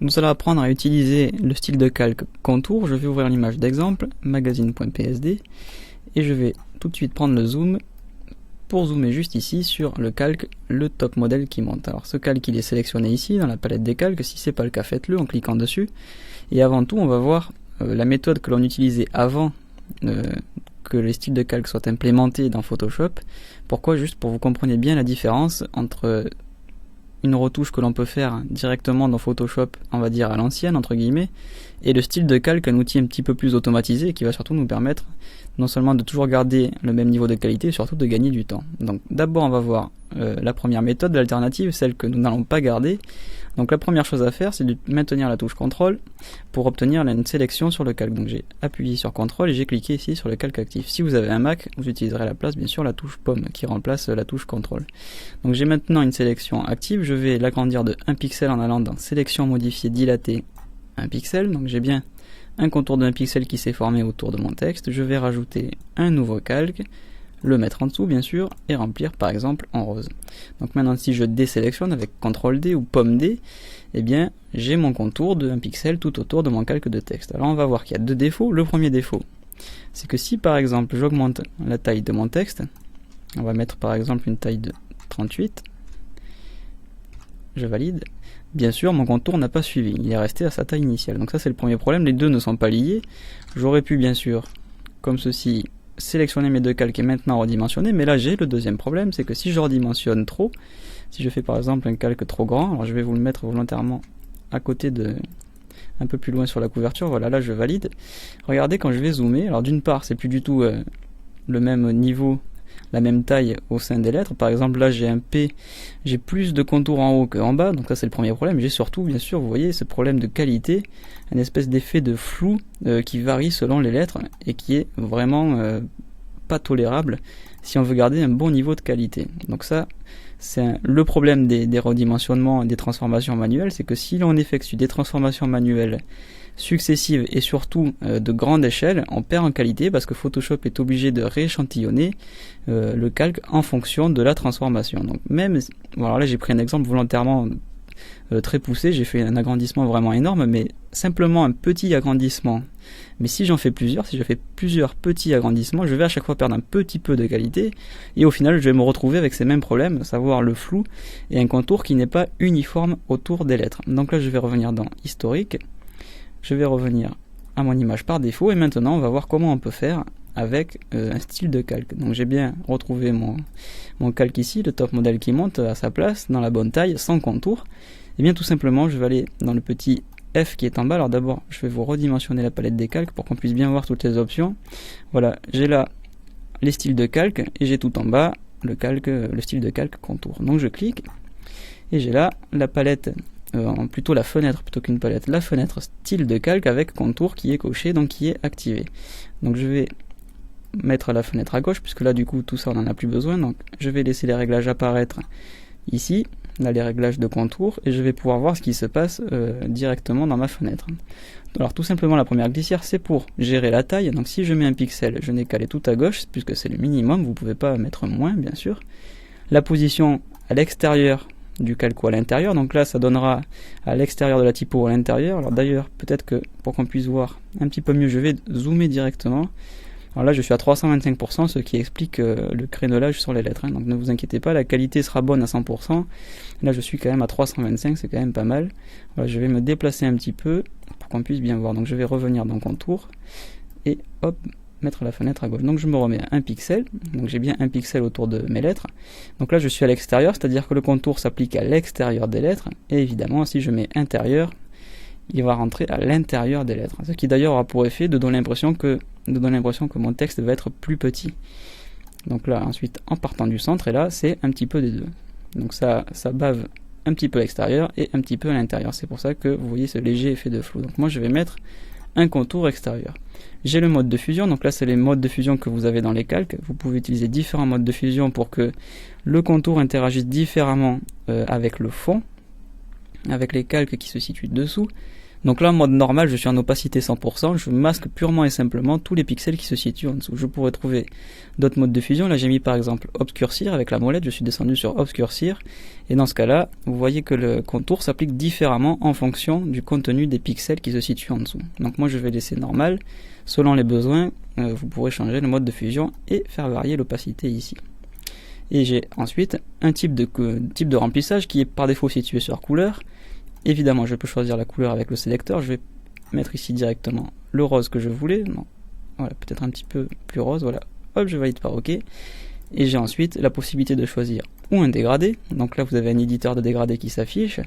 Nous allons apprendre à utiliser le style de calque contour. Je vais ouvrir l'image d'exemple, magazine.psd, et je vais tout de suite prendre le zoom pour zoomer juste ici sur le calque, le top modèle qui monte. Alors ce calque il est sélectionné ici dans la palette des calques. Si ce n'est pas le cas, faites-le en cliquant dessus. Et avant tout, on va voir la méthode que l'on utilisait avant que les styles de calque soient implémentés dans Photoshop. Pourquoi? Juste pour vous compreniez bien la différence entre une retouche que l'on peut faire directement dans Photoshop, on va dire à l'ancienne entre guillemets, et le style de calque, un outil un petit peu plus automatisé qui va surtout nous permettre non seulement de toujours garder le même niveau de qualité, mais surtout de gagner du temps. Donc d'abord on va voir la première méthode, l'alternative, celle que nous n'allons pas garder. Donc la première chose à faire, c'est de maintenir la touche CTRL pour obtenir une sélection sur le calque. Donc j'ai appuyé sur CTRL et j'ai cliqué ici sur le calque actif. Si vous avez un Mac, vous utiliserez à la place bien sûr la touche pomme qui remplace la touche CTRL. Donc j'ai maintenant une sélection active, je vais l'agrandir de 1 pixel en allant dans sélection modifier dilater 1 pixel. Donc j'ai bien un contour de 1 pixel qui s'est formé autour de mon texte. Je vais rajouter un nouveau calque, le mettre en dessous bien sûr et remplir par exemple en rose. Donc maintenant si je désélectionne avec CTRL D ou pomme D, eh bien j'ai mon contour de 1 pixel tout autour de mon calque de texte. Alors on va voir qu'il y a deux défauts. Le premier défaut, c'est que si par exemple j'augmente la taille de mon texte, on va mettre par exemple une taille de 38, je valide, bien sûr mon contour n'a pas suivi, il est resté à sa taille initiale. Donc ça c'est le premier problème, les deux ne sont pas liés. J'aurais pu bien sûr comme ceci sélectionner mes deux calques et maintenant redimensionner, mais là j'ai le deuxième problème, c'est que si je redimensionne trop, si je fais par exemple un calque trop grand, alors je vais vous le mettre volontairement à côté de, un peu plus loin sur la couverture, voilà, là je valide. Regardez quand je vais zoomer, alors d'une part c'est plus du tout le même niveau, la même taille au sein des lettres. Par exemple là j'ai un P, j'ai plus de contours en haut qu'en bas, donc ça c'est le premier problème. J'ai surtout bien sûr, vous voyez, ce problème de qualité, un espèce d'effet de flou qui varie selon les lettres et qui est vraiment pas tolérable si on veut garder un bon niveau de qualité. Donc ça c'est le problème des redimensionnements, des transformations manuelles, c'est que si l'on effectue des transformations manuelles successives et surtout de grande échelle, on perd en qualité parce que Photoshop est obligé de rééchantillonner le calque en fonction de la transformation. Donc même, voilà, là j'ai pris un exemple volontairement très poussé, j'ai fait un agrandissement vraiment énorme, mais simplement un petit agrandissement. Mais si j'en fais plusieurs, si je fais plusieurs petits agrandissements, je vais à chaque fois perdre un petit peu de qualité, et au final je vais me retrouver avec ces mêmes problèmes, à savoir le flou et un contour qui n'est pas uniforme autour des lettres. Donc là je vais revenir dans historique, je vais revenir à mon image par défaut, et maintenant on va voir comment on peut faire avec un style de calque. Donc j'ai bien retrouvé mon calque ici, le top modèle qui monte à sa place, dans la bonne taille, sans contour. Et bien tout simplement je vais aller dans le petit F qui est en bas. Alors d'abord je vais vous redimensionner la palette des calques pour qu'on puisse bien voir toutes les options. Voilà, j'ai là les styles de calque et j'ai tout en bas le style de calque contour. Donc je clique et j'ai là la palette, plutôt la fenêtre plutôt qu'une palette, la fenêtre style de calque avec contour qui est coché, donc qui est activé. Donc je vais mettre la fenêtre à gauche puisque là du coup tout ça on n'en a plus besoin. Donc je vais laisser les réglages apparaître ici, là les réglages de contour, et je vais pouvoir voir ce qui se passe directement dans ma fenêtre. Alors tout simplement la première glissière c'est pour gérer la taille. Donc si je mets un pixel, je n'ai qu'à aller tout à gauche puisque c'est le minimum, vous pouvez pas mettre moins bien sûr. La position à l'extérieur du calque ou à l'intérieur, donc là ça donnera à l'extérieur de la typo ou à l'intérieur. Alors d'ailleurs peut-être que pour qu'on puisse voir un petit peu mieux, je vais zoomer directement. Alors là je suis à 325%, ce qui explique le crénelage sur les lettres, hein. Donc ne vous inquiétez pas, la qualité sera bonne à 100%. Là je suis quand même à 325, c'est quand même pas mal. Voilà, je vais me déplacer un petit peu pour qu'on puisse bien voir. Donc je vais revenir dans contour et hop, mettre la fenêtre à gauche. Donc je me remets à 1 pixel, donc j'ai bien 1 pixel autour de mes lettres. Donc là je suis à l'extérieur, c'est-à-dire que le contour s'applique à l'extérieur des lettres, et évidemment si je mets intérieur, il va rentrer à l'intérieur des lettres, ce qui d'ailleurs aura pour effet de donner l'impression que mon texte va être plus petit. Donc là ensuite en partant du centre, et là c'est un petit peu des deux. Donc ça bave un petit peu à l'extérieur et un petit peu à l'intérieur, c'est pour ça que vous voyez ce léger effet de flou. Donc moi je vais mettre un contour extérieur. J'ai le mode de fusion, donc là c'est les modes de fusion que vous avez dans les calques. Vous pouvez utiliser différents modes de fusion pour que le contour interagisse différemment avec le fond, avec les calques qui se situent dessous. Donc là, en mode normal, je suis en opacité 100%, je masque purement et simplement tous les pixels qui se situent en dessous. Je pourrais trouver d'autres modes de fusion. Là, j'ai mis par exemple obscurcir avec la molette, je suis descendu sur obscurcir. Et dans ce cas-là, vous voyez que le contour s'applique différemment en fonction du contenu des pixels qui se situent en dessous. Donc moi, je vais laisser normal. Selon les besoins, vous pourrez changer le mode de fusion et faire varier l'opacité ici. Et j'ai ensuite un type de remplissage qui est par défaut situé sur couleur. Évidemment, je peux choisir la couleur avec le sélecteur. Je vais mettre ici directement le rose que je voulais. Non, voilà, peut-être un petit peu plus rose. Voilà, hop, je valide par OK. Et j'ai ensuite la possibilité de choisir ou un dégradé. Donc là, vous avez un éditeur de dégradé qui s'affiche.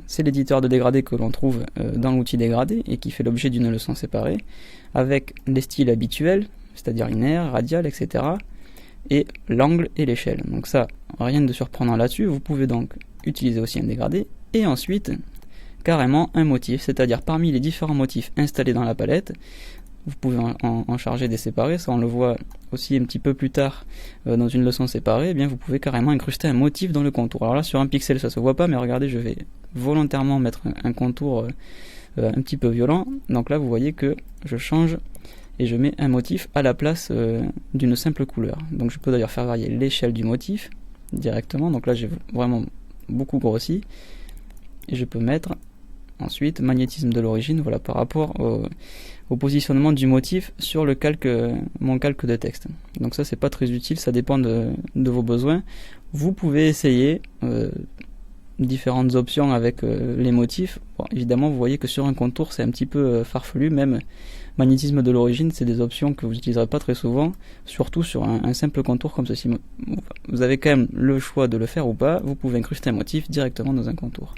C'est l'éditeur de dégradé que l'on trouve dans l'outil dégradé et qui fait l'objet d'une leçon séparée, avec les styles habituels, c'est-à-dire linéaire, radial, etc. et l'angle et l'échelle. Donc ça, rien de surprenant là-dessus. Vous pouvez donc utiliser aussi un dégradé et ensuite carrément un motif, c'est-à-dire parmi les différents motifs installés dans la palette, vous pouvez en charger des séparés. Ça on le voit aussi un petit peu plus tard dans une leçon séparée. Eh bien vous pouvez carrément incruster un motif dans le contour. Alors là sur un pixel ça se voit pas, mais regardez, je vais volontairement mettre un contour un petit peu violent. Donc là vous voyez que je change et je mets un motif à la place d'une simple couleur. Donc je peux d'ailleurs faire varier l'échelle du motif directement. Donc là j'ai vraiment beaucoup grossi. Et je peux mettre ensuite magnétisme de l'origine, voilà, par rapport au positionnement du motif sur le mon calque de texte. Donc ça c'est pas très utile, ça dépend de vos besoins. Vous pouvez essayer différentes options avec les motifs. Bon, évidemment vous voyez que sur un contour c'est un petit peu farfelu, même magnétisme de l'origine c'est des options que vous n'utiliserez pas très souvent, surtout sur un simple contour comme ceci. Vous avez quand même le choix de le faire ou pas, vous pouvez incruster un motif directement dans un contour.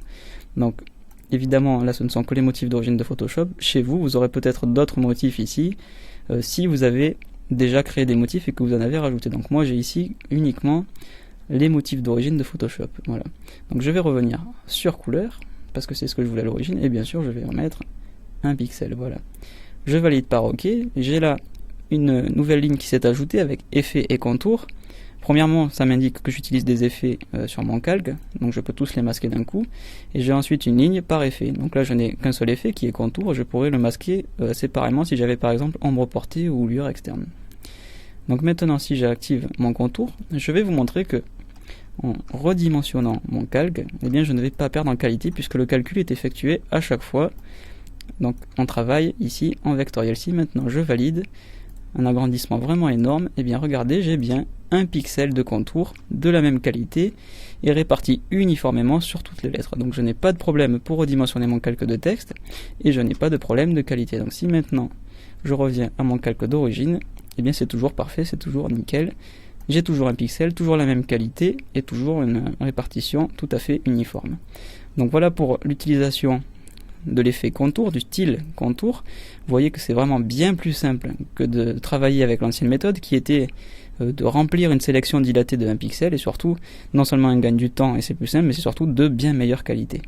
Donc évidemment là ce ne sont que les motifs d'origine de Photoshop. Chez vous, vous aurez peut-être d'autres motifs ici si vous avez déjà créé des motifs et que vous en avez rajouté. Donc moi j'ai ici uniquement les motifs d'origine de Photoshop. Voilà. Donc je vais revenir sur couleur parce que c'est ce que je voulais à l'origine et bien sûr je vais remettre un pixel. Voilà. Je valide par OK. J'ai là une nouvelle ligne qui s'est ajoutée avec effet et contour. Premièrement, ça m'indique que j'utilise des effets sur mon calque, donc je peux tous les masquer d'un coup. Et j'ai ensuite une ligne par effet. Donc là, je n'ai qu'un seul effet qui est contour. Je pourrais le masquer séparément si j'avais par exemple ombre portée ou lueur externe. Donc maintenant, si j'active mon contour, je vais vous montrer que en redimensionnant mon calque, eh bien, je ne vais pas perdre en qualité puisque le calcul est effectué à chaque fois. Donc on travaille ici en vectoriel. Si maintenant je valide un agrandissement vraiment énorme, et bien regardez, j'ai bien un pixel de contour de la même qualité et réparti uniformément sur toutes les lettres. Donc je n'ai pas de problème pour redimensionner mon calque de texte et je n'ai pas de problème de qualité. Donc si maintenant je reviens à mon calque d'origine, et bien c'est toujours parfait, c'est toujours nickel. J'ai toujours un pixel, toujours la même qualité et toujours une répartition tout à fait uniforme. Donc voilà pour l'utilisation de l'effet contour, du style contour. Vous voyez que c'est vraiment bien plus simple que de travailler avec l'ancienne méthode qui était de remplir une sélection dilatée de 1 pixel et surtout non seulement un gain du temps et c'est plus simple mais c'est surtout de bien meilleure qualité.